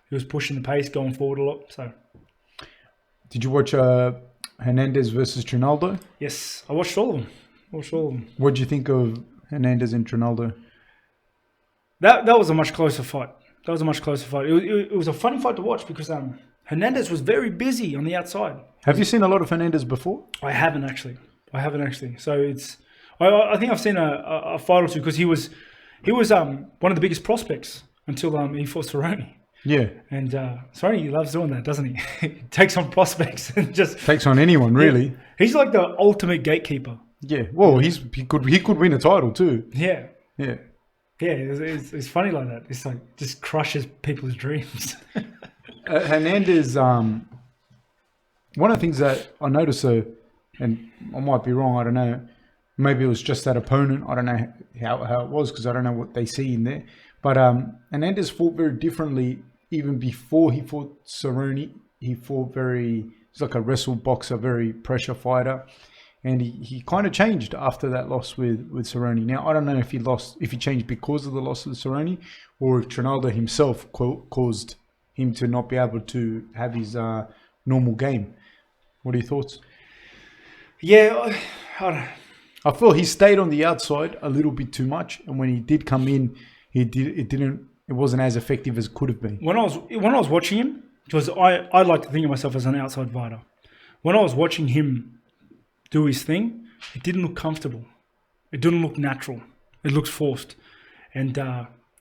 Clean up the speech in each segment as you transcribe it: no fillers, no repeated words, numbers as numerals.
he was pushing the pace, going forward a lot. So, Did you watch Hernandez versus Trinaldo? yes, I watched all of them. What did you think of Hernandez and Trinaldo? That was a much closer fight. It was a funny fight to watch because Hernandez was very busy on the outside. Have you seen a lot of Hernandez before? I haven't actually. So I think I've seen a fight or two because he was one of the biggest prospects until he fought Cerrone. Yeah. And Cerrone, he loves doing that, doesn't he? He takes on prospects and just Takes on anyone, really. Yeah. He's like the ultimate gatekeeper. Yeah. Well, he could win a title too. Yeah. Yeah. Yeah, it's funny like that. It's like just crushes people's dreams. Hernandez, one of the things that I noticed, and I might be wrong, I don't know, maybe it was just that opponent, I don't know how it was because I don't know what they see in there, but Hernandez fought very differently even before he fought Cerrone. He fought he's like a wrestle boxer, very pressure fighter, and he kind of changed after that loss with Cerrone. Now, I don't know if he changed because of the loss of Cerrone or if Trinaldo himself caused him to not be able to have his normal game. What are your thoughts? Yeah, I feel he stayed on the outside a little bit too much, and when he did come in, it wasn't as effective as it could have been. when I was watching him, because I like to think of myself as an outside fighter. When I was watching him do his thing, it didn't look comfortable. It didn't look natural. It looked forced, and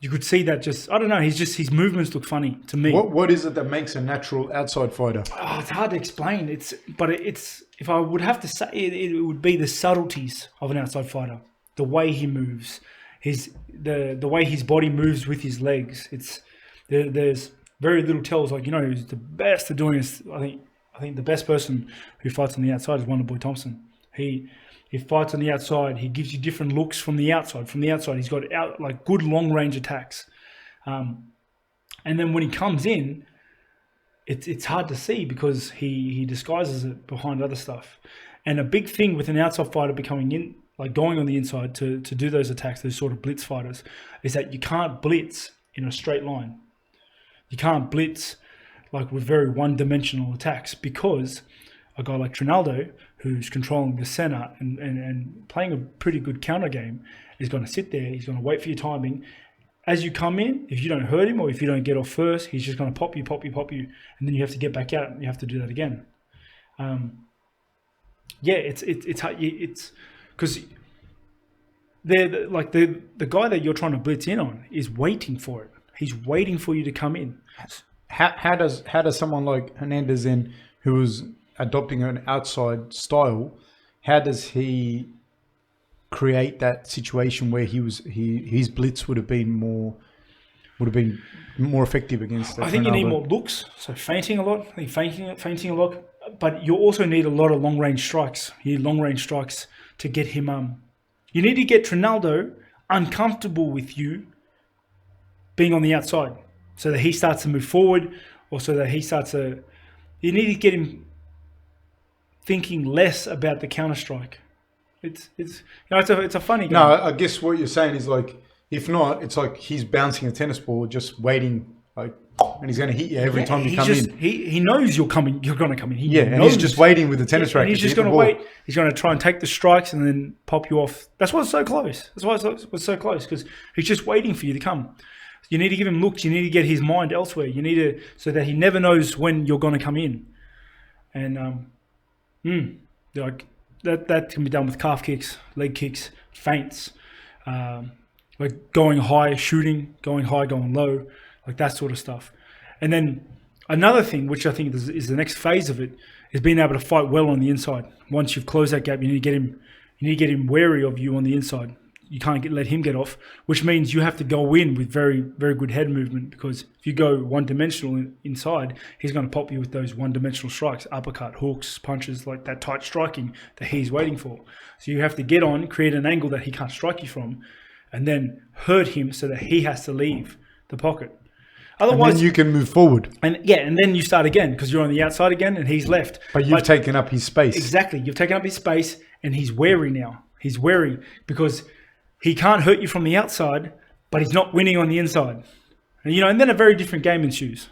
you could see that. I don't know. His movements look funny to me. What is it that makes a natural outside fighter? Oh, it's hard to explain. But if I would have to say it would be the subtleties of an outside fighter, the way he moves, the way his body moves with his legs. There's very little tells. Like, who's the best at doing this. I think the best person who fights on the outside is Wonderboy Thompson. He fights on the outside. He gives you different looks from the outside. From the outside, he's got good long range attacks, and then when he comes in, it's hard to see because he disguises it behind other stuff. And a big thing with an outside fighter becoming in, like going on the inside to do those attacks, those sort of blitz fighters, is that you can't blitz in a straight line. You can't blitz like with very one-dimensional attacks because a guy like Trinaldo, who's controlling the center and playing a pretty good counter game, is going to sit there. He's going to wait for your timing. As you come in, if you don't hurt him or if you don't get off first, he's just going to pop you, and then you have to get back out and you have to do that again. It's because the guy that you're trying to blitz in on is waiting for it. He's waiting for you to come in. How does someone like Hernandez then, who was adopting an outside style, how does he create that situation where his blitz would have been more effective against? I think you need more looks, so feinting a lot. I think feinting a lot, but you also need a lot of long range strikes. You need long range strikes to get him. You need to get Trinaldo uncomfortable with you being on the outside, so that he starts to move forward, or so that he starts to. You need to get him thinking less about the counter strike. It's a funny game. No, I guess what you're saying is like, if not, it's like he's bouncing a tennis ball, just waiting, like, and he's going to hit you every time you come in. He knows you're coming. You're going to come in. And he's just waiting with the tennis racket. He's just going to wait. He's going to try and take the strikes and then pop you off. That's why it's so close. It's so close because he's just waiting for you to come. You need to give him looks. You need to get his mind elsewhere. You need to so that he never knows when you're going to come in. And like that can be done with calf kicks, leg kicks, feints, like going high, shooting, going high, going low, like that sort of stuff. And then another thing, which I think is the next phase of it, is being able to fight well on the inside. Once you've closed that gap, you need to get him wary of you on the inside. You can't let him get off, which means you have to go in with very, very good head movement, because if you go one-dimensional inside, he's going to pop you with those one-dimensional strikes, uppercut, hooks, punches, like that tight striking that he's waiting for. So you have to get on, create an angle that he can't strike you from, and then hurt him so that he has to leave the pocket. Otherwise, and then you can move forward. And then you start again because you're on the outside again and he's left. But you've taken up his space. Exactly. You've taken up his space and he's wary now. He's wary because he can't hurt you from the outside, but he's not winning on the inside. And then a very different game ensues.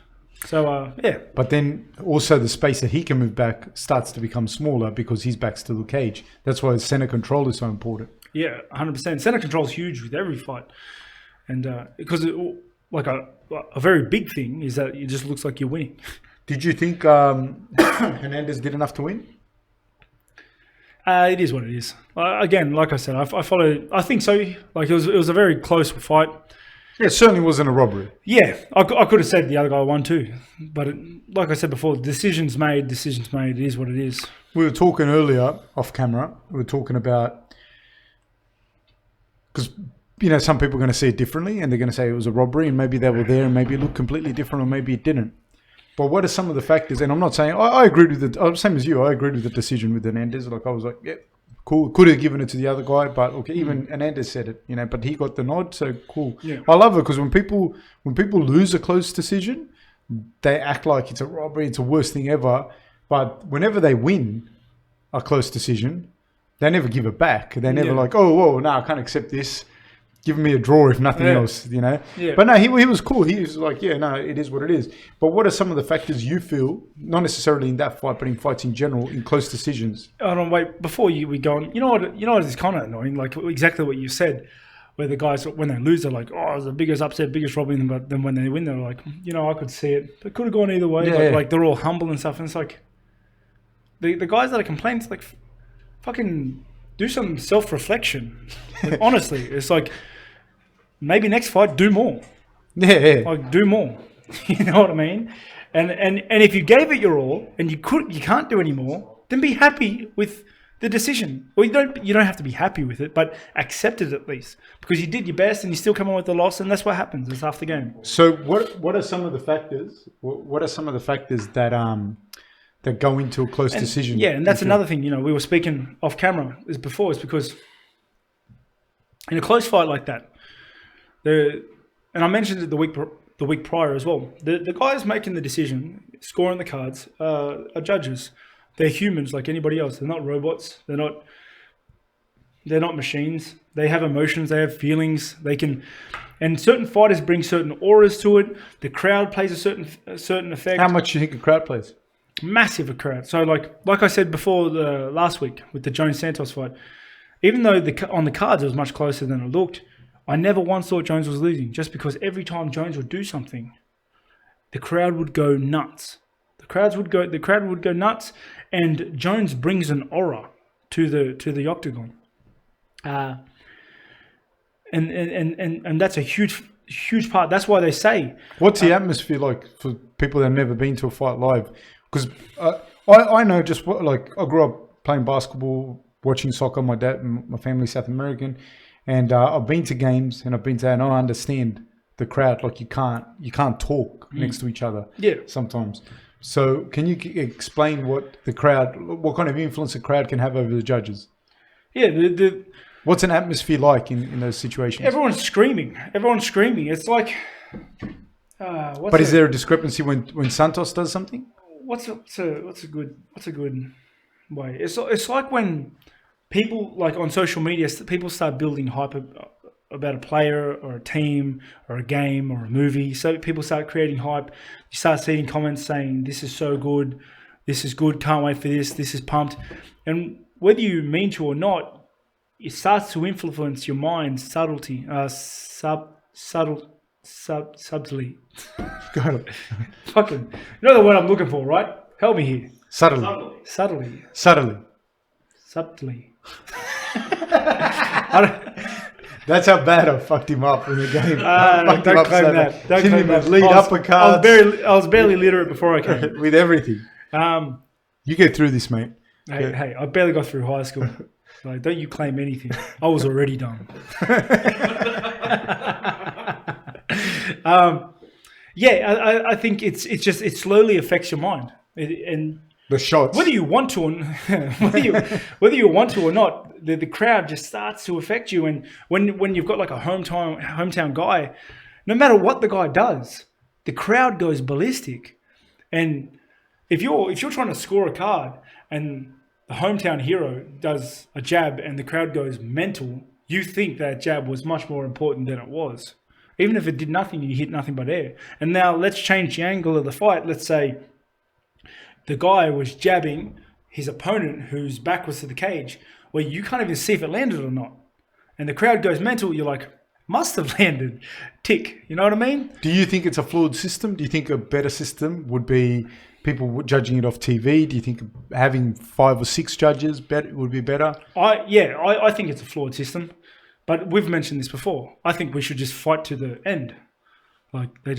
So, yeah. But then also the space that he can move back starts to become smaller because his back's to the cage. That's why center control is so important. Yeah, 100%. Center control is huge with every fight. And because a very big thing is that it just looks like you're winning. Did you think Hernandez did enough to win? It is what it is. Again, like I said, I follow. I think so. Like it was a very close fight. Yeah, it certainly wasn't a robbery. Yeah, I could have said the other guy won too, but like I said before, decisions made. It is what it is. We were talking earlier off camera. We were talking about because some people are going to see it differently, and they're going to say it was a robbery, and maybe they were there, and maybe it looked completely different, or maybe it didn't. But what are some of the factors? And I'm not saying I agreed with the same as you. I agreed with the decision with Hernandez. Like I was like, yeah, cool. Could have given it to the other guy, but okay. Even Hernandez said it, but he got the nod, so cool. Yeah. I love it because when people lose a close decision, they act like it's a robbery. It's the worst thing ever. But whenever they win a close decision, they never give it back. They never like, oh, whoa, no, I can't accept this. Give me a draw if nothing else, Yeah. But no, he was cool. He was like, yeah, no, it is what it is. But what are some of the factors you feel, not necessarily in that fight, but in fights in general, in close decisions? Hold on, wait. Before we go on, you know what is kind of annoying? Like exactly what you said, where the guys, when they lose, they're like, oh, it's the biggest upset, biggest robbery. But then when they win, they're like, I could see it. It could have gone either way. But like they're all humble and stuff. And it's like, the guys that are complaining, it's like, fucking do some self-reflection. Like, honestly, it's like, maybe next fight, do more. Yeah. Like, do more. You know what I mean? And if you gave it your all and you can't do any more, then be happy with the decision. Well, you don't have to be happy with it, but accept it at least, because you did your best and you still come on with the loss, and that's what happens. It's half the game. So what are some of the factors? What are some of the factors that go into a close decision? Yeah, and that's another thing. We were speaking off camera is because in a close fight like that. And I mentioned it the week prior as well. The guys making the decision, scoring the cards, are judges. They're humans like anybody else. They're not robots. They're not machines. They have emotions. They have feelings. And certain fighters bring certain auras to it. The crowd plays a certain effect. How much do you think a crowd plays? Massive a crowd. So like I said before last week with the Jones Santos fight, even though on the cards it was much closer than it looked, I never once thought Jones was losing, just because every time Jones would do something, the crowd would go nuts. The crowd would go nuts, and Jones brings an aura to the octagon. And that's a huge part. That's why they say. What's the atmosphere like for people that have never been to a fight live? Because I know just I grew up playing basketball, watching soccer. My family's South American. And I've been to games and and I understand the crowd. Like you can't talk next to each other. Yeah. Sometimes. So can you explain what kind of influence the crowd can have over the judges? Yeah. What's an atmosphere like in those situations? Everyone's screaming. It's like. Is there a discrepancy when Santos does something? What's a good way? It's like when. People, like on social media, people start building hype about a player or a team or a game or a movie. So people start creating hype. You start seeing comments saying, this is so good, this is good, can't wait for this is pumped. And whether you mean to or not, it starts to influence your mind subtly. Subtly. Got it. Fucking, you know the word I'm looking for, right? Help me here. Subtly. That's how bad I fucked him up in the game. Don't claim that. Don't claim that. Lead uppercut. I was barely literate before I came. With everything. You get through this, mate. Hey, I barely got through high school. So don't you claim anything. I was already done. I think it slowly affects your mind. And the shots. Whether you want to or not, the crowd just starts to affect you. And when you've got like a hometown guy, no matter what the guy does, the crowd goes ballistic. And if you're trying to score a card and the hometown hero does a jab and the crowd goes mental, you think that jab was much more important than it was. Even if it did nothing, you hit nothing but air. And now let's change the angle of the fight. Let's say the guy was jabbing his opponent whose back was to the cage, where you can't even see if it landed or not. And the crowd goes mental. You're like, must have landed. Tick. You know what I mean? Do you think it's a flawed system? Do you think a better system would be people judging it off TV? Do you think having 5 or 6 judges would be better? I think it's a flawed system. But we've mentioned this before. I think we should just fight to the end. Like they